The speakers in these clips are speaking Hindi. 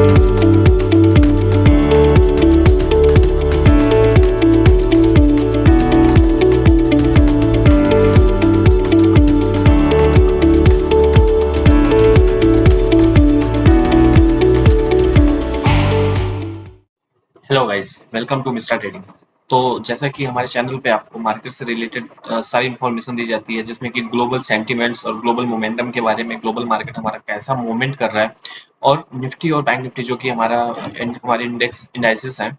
Hello guys, welcome to Mister Trading. तो जैसा कि हमारे चैनल पे आपको मार्केट से रिलेटेड सारी इन्फॉर्मेशन दी जाती है, जिसमें कि ग्लोबल सेंटिमेंट्स और ग्लोबल मोमेंटम के बारे में, ग्लोबल मार्केट हमारा कैसा मूवमेंट कर रहा है, और निफ्टी और बैंक निफ्टी जो कि हमारे इंडेक्स इंडाइसेस हैं,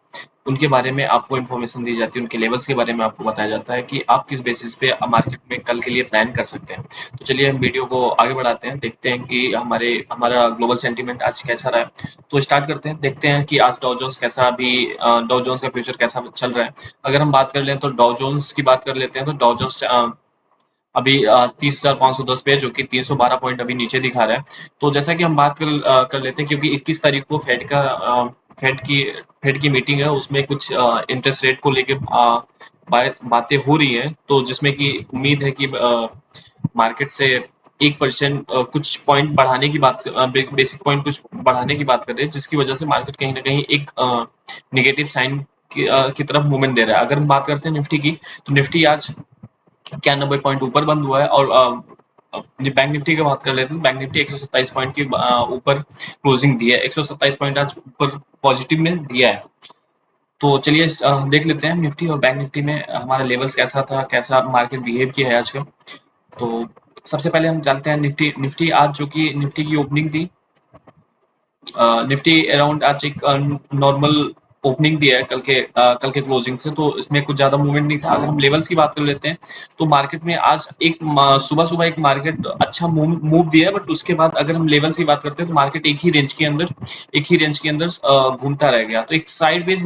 उनके बारे में आपको इन्फॉर्मेशन दी जाती है। उनके लेवल्स के बारे में आपको बताया जाता है कि आप किस बेसिस पे मार्केट में कल के लिए प्लान कर सकते हैं। तो चलिए हम वीडियो को आगे बढ़ाते हैं, देखते हैं कि हमारा ग्लोबल सेंटिमेंट आज कैसा रहा है। तो स्टार्ट करते हैं, देखते हैं कि आज डॉ जोन्स कैसा अभी डॉ जोन्स का फ्यूचर कैसा चल रहा है। अगर हम बात कर लें तो डॉ जोन्स की बात कर लेते हैं, तो डॉ जोन्स अभी 30,510 पे है, जो कि 312 पॉइंट अभी नीचे दिखा रहा है। तो जैसा कि हम बात कर लेते हैं, क्योंकि 21 तारीख को फेड की मीटिंग है, उसमें कुछ इंटरेस्ट रेट को लेके बातें हो रही हैं, तो जिसमें कि उम्मीद है कि मार्केट से 1% कुछ पॉइंट बढ़ाने की बात, बेसिक पॉइंट कुछ बढ़ाने की बात कर रहे हैं, जिसकी वजह से मार्केट कहीं ना कहीं एक निगेटिव साइन की तरफ मूवमेंट दे रहा है। अगर हम बात करते हैं निफ्टी की, तो निफ्टी आज 91 पॉइंट ऊपर बंद हुआ है, और बैंक निफ्टी की बात कर लेते हैं। बैंक निफ्टी 127 पॉइंट की ऊपर क्लोजिंग दी है, 127 पॉइंट आज ऊपर पॉजिटिव में दिया है। तो चलिए देख लेते हैं निफ्टी और बैंक निफ्टी में हमारा लेवल्स कैसा था, कैसा मार्केट बिहेव किया है आज का। तो सबसे पहले हम जानते हैं निफ्टी निफ्टी आज जो कि निफ्टी की ओपनिंग थी। निफ्टी अराउंड आज एक नॉर्मल ओपनिंग दिया है कल के क्लोजिंग से, तो इसमें कुछ ज्यादा मूवमेंट नहीं था। अगर हम लेवल्स की बात कर लेते हैं, तो मार्केट में आज एक सुबह सुबह एक मार्केट अच्छा मूव दिया है, बट उसके बाद अगर हम लेवल्स की बात करते हैं, तो मार्केट एक ही रेंज के अंदर घूमता रह गया। तो एक साइडवेज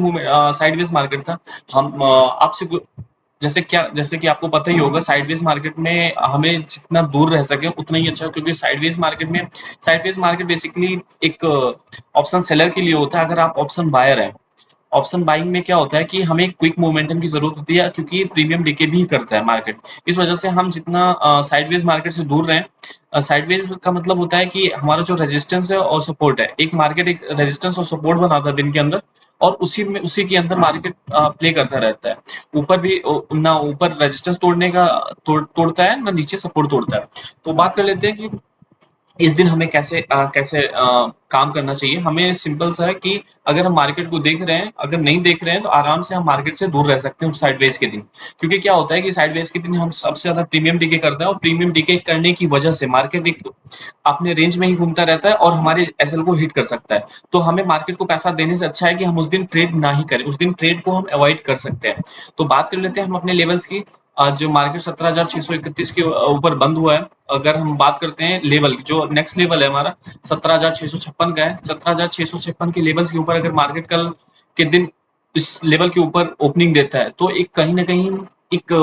मार्केट था। हम आपसे जैसे कि आपको पता ही होगा, साइडवेज मार्केट में हमें जितना दूर रह सके उतना ही अच्छा, क्योंकि साइडवेज मार्केट बेसिकली एक ऑप्शन सेलर के लिए होता है। अगर आप ऑप्शन बायर है, ऑप्शन बाइंग में क्या होता है कि हमें क्विक मोमेंटम की जरूरत होती है, क्योंकि प्रीमियम डीके भी करता है मार्केट। इस वजह से हम जितना साइडवेज मार्केट से दूर रहें, साइडवेज का मतलब होता है कि हमारा जो रेजिस्टेंस है और सपोर्ट है, एक मार्केट एक रेजिस्टेंस और सपोर्ट बनाता है दिन के अंदर, और उसी के अंदर मार्केट प्ले करता रहता है। ऊपर भी ना ऊपर रेजिस्टेंस तोड़ता है, ना नीचे सपोर्ट तोड़ता है। तो बात कर लेते हैं कि इस दिन हमें कैसे काम करना चाहिए। हमें सिंपल सा है कि अगर हम मार्केट को देख रहे हैं, अगर नहीं देख रहे हैं, तो आराम से हम मार्केट से दूर रह सकते हैं साइडवेज के दिन। क्योंकि क्या होता है कि साइडवेज के दिन हम सबसे ज्यादा प्रीमियम डीके करते हैं, और प्रीमियम डीके करने की वजह से मार्केट एक अपने रेंज में ही घूमता रहता है और हमारे एसएल को हिट कर सकता है। तो हमें मार्केट को पैसा देने से अच्छा है कि हम उस दिन ट्रेड ना ही करें, उस दिन ट्रेड को हम अवॉइड कर सकते हैं। तो बात कर लेते हैं हम अपने लेवल्स की। आज जो मार्केट 17,631 के ऊपर बंद हुआ है। अगर हम बात करते हैं लेवल, जो नेक्स्ट लेवल है हमारा 17,656 का है। 17,656 के लेवल्स के ऊपर अगर मार्केट कल के दिन इस लेवल के ऊपर ओपनिंग देता है, तो एक कहीं ना कहीं एक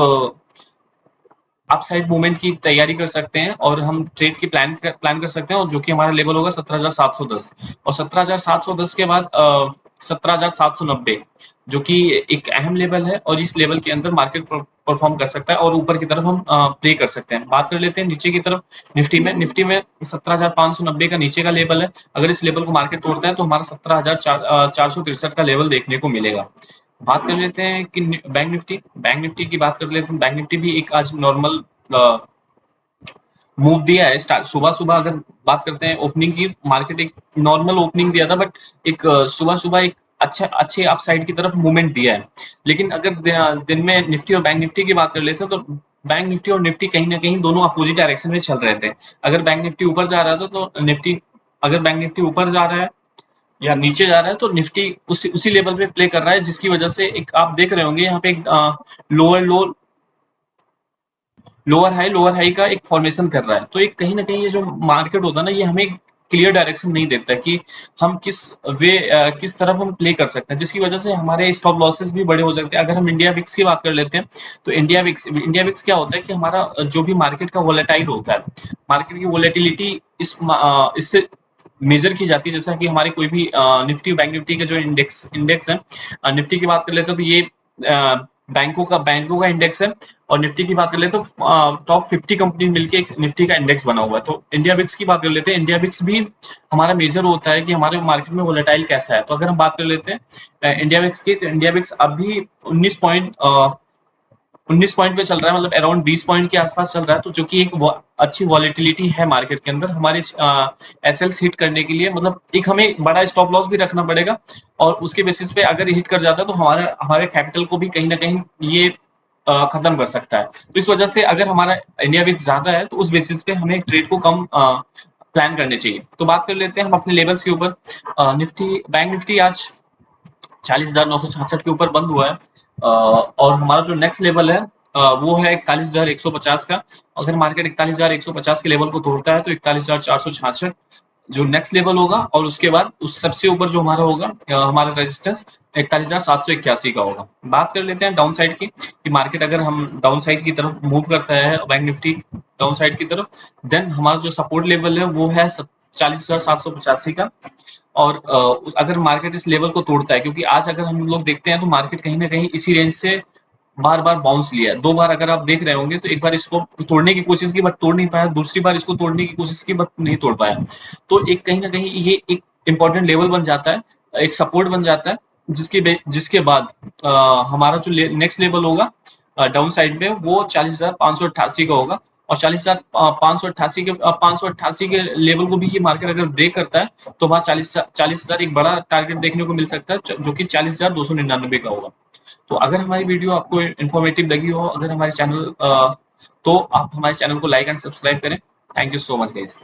अपसाइड मूवमेंट की तैयारी कर सकते हैं, और हम ट्रेड की प्लान कर सकते हैं, और जो कि हमारा लेवल होगा 17,710। और 17,710 के बाद 17,790, जो कि एक अहम लेवल है, और इस लेवल के अंदर मार्केट परफॉर्म कर सकता है, और ऊपर की तरफ हम प्ले कर सकते हैं। बात कर लेते हैं नीचे की तरफ निफ्टी में 17,590 का नीचे का लेवल है। अगर इस लेवल को मार्केट तोड़ता है, तो हमारा 17,463 का लेवल देखने को मिलेगा। बात कर लेते हैं कि बैंक निफ्टी की बात कर लेते हैं। बैंक निफ्टी भी एक आज नॉर्मल मूव दिया है। स्टार्ट सुबह सुबह अगर बात करते हैं ओपनिंग की, मार्केट एक नॉर्मल ओपनिंग दिया था, बट एक सुबह सुबह एक अच्छे अपसाइड की तरफ मूवमेंट दिया है। लेकिन अगर दिन में निफ्टी और बैंक निफ्टी की बात कर लेते हैं, तो बैंक निफ्टी और निफ्टी कहीं ना कहीं दोनों अपोजिट डायरेक्शन में चल रहे थे। अगर बैंक निफ्टी ऊपर जा रहा था, तो निफ्टी अगर बैंक निफ्टी ऊपर जा रहा है या नीचे जा रहा है, तो निफ्टी उसी लेवल पे प्ले कर रहा है, जिसकी वजह से एक आप देख रहे होंगे यहाँ पे एक लोअर लो लोअर हाई का एक फॉर्मेशन कर रहा है। तो एक कहीं ना कहीं ये जो मार्केट होता है ना, ये हमें क्लियर डायरेक्शन नहीं देता कि हम किस तरफ हम प्ले कर सकते हैं, जिसकी वजह से हमारे स्टॉप लॉसेस भी बड़े हो सकते हैं। अगर हम इंडिया विक्स की बात कर लेते हैं, तो इंडिया विक्स क्या होता है कि हमारा जो भी मार्केट का वोलेटाइल होता है, मार्केट की वोलेटिलिटी इससे मेजर की जाती है। जैसा कि हमारे कोई भी निफ्टी बैंक निफ्टी के जो इंडेक्स है, निफ्टी की बात कर लेते हैं, तो ये बैंकों का इंडेक्स है। और निफ्टी की बात कर ले तो टॉप 50 कंपनी मिलके एक निफ्टी का इंडेक्स बना हुआ है। तो इंडिया बिक्स की बात कर लेते हैं। इंडिया बिक्स भी हमारा मेजर होता है कि हमारे मार्केट में वोलेटाइल कैसा है। तो अगर हम बात कर लेते हैं इंडिया बिक्स की, तो इंडिया बिक्स अभी 19 पॉइंट पे चल रहा है, मतलब अराउंड 20 पॉइंट के आसपास चल रहा है। तो जो कि एक अच्छी वॉलेटिलिटी है मार्केट के अंदर हमारे एसएल्स हिट करने के लिए, मतलब एक हमें बड़ा स्टॉप लॉस भी रखना पड़ेगा। और उसके बेसिस पे अगर हिट कर जाता है तो हमारे कैपिटल को भी कहीं ना कहीं ये खत्म कर सकता है। तो इस वजह से अगर हमारा इंडिया विक्स ज्यादा है तो उस बेसिस पे हमें ट्रेड को कम प्लान करने चाहिए। तो बात कर लेते हैं हम अपने लेवल्स के ऊपर। निफ्टी बैंक निफ्टी आज 40,966 के ऊपर बंद हुआ है। और हमारा जो नेक्स्ट लेवल है वो है 41,150 का। अगर मार्केट 41,150 के लेवल को तोड़ता है तो 41,466 जो नेक्स्ट लेवल होगा, और उसके बाद उस सबसे ऊपर जो हमारा होगा हमारा रेजिस्टेंस 41,781 का होगा। बात कर लेते हैं डाउन साइड की, कि मार्केट अगर हम डाउन साइड की तरफ मूव करता है, बैंक निफ्टी डाउन साइड की तरफ, देन हमारा जो सपोर्ट लेवल है वो है 40,785 का। और अगर मार्केट इस लेवल को तोड़ता है, क्योंकि आज अगर हम लोग देखते हैं तो मार्केट कहीं ना कहीं इसी रेंज से बार बार बाउंस लिया है। 2 बार अगर आप देख रहे होंगे तो एक बार इसको तोड़ने की कोशिश की बट तोड़ नहीं पाया, दूसरी बार इसको तोड़ने की कोशिश की बट नहीं तोड़ पाया। तो एक कहीं ना कहीं ये एक इंपॉर्टेंट लेवल बन जाता है, एक सपोर्ट बन जाता है, जिसके बाद हमारा जो नेक्स्ट लेवल होगा डाउन साइड में वो 40,588 का होगा। और 40,588 के 588 के लेवल को भी ये मार्केट अगर ब्रेक करता है तो वहां 40,000 एक बड़ा टारगेट देखने को मिल सकता है, जो कि 40,299 का होगा। तो अगर हमारी वीडियो आपको इन्फॉर्मेटिव लगी हो, अगर हमारे चैनल तो आप हमारे चैनल को लाइक एंड सब्सक्राइब करें। Thank you so much guys.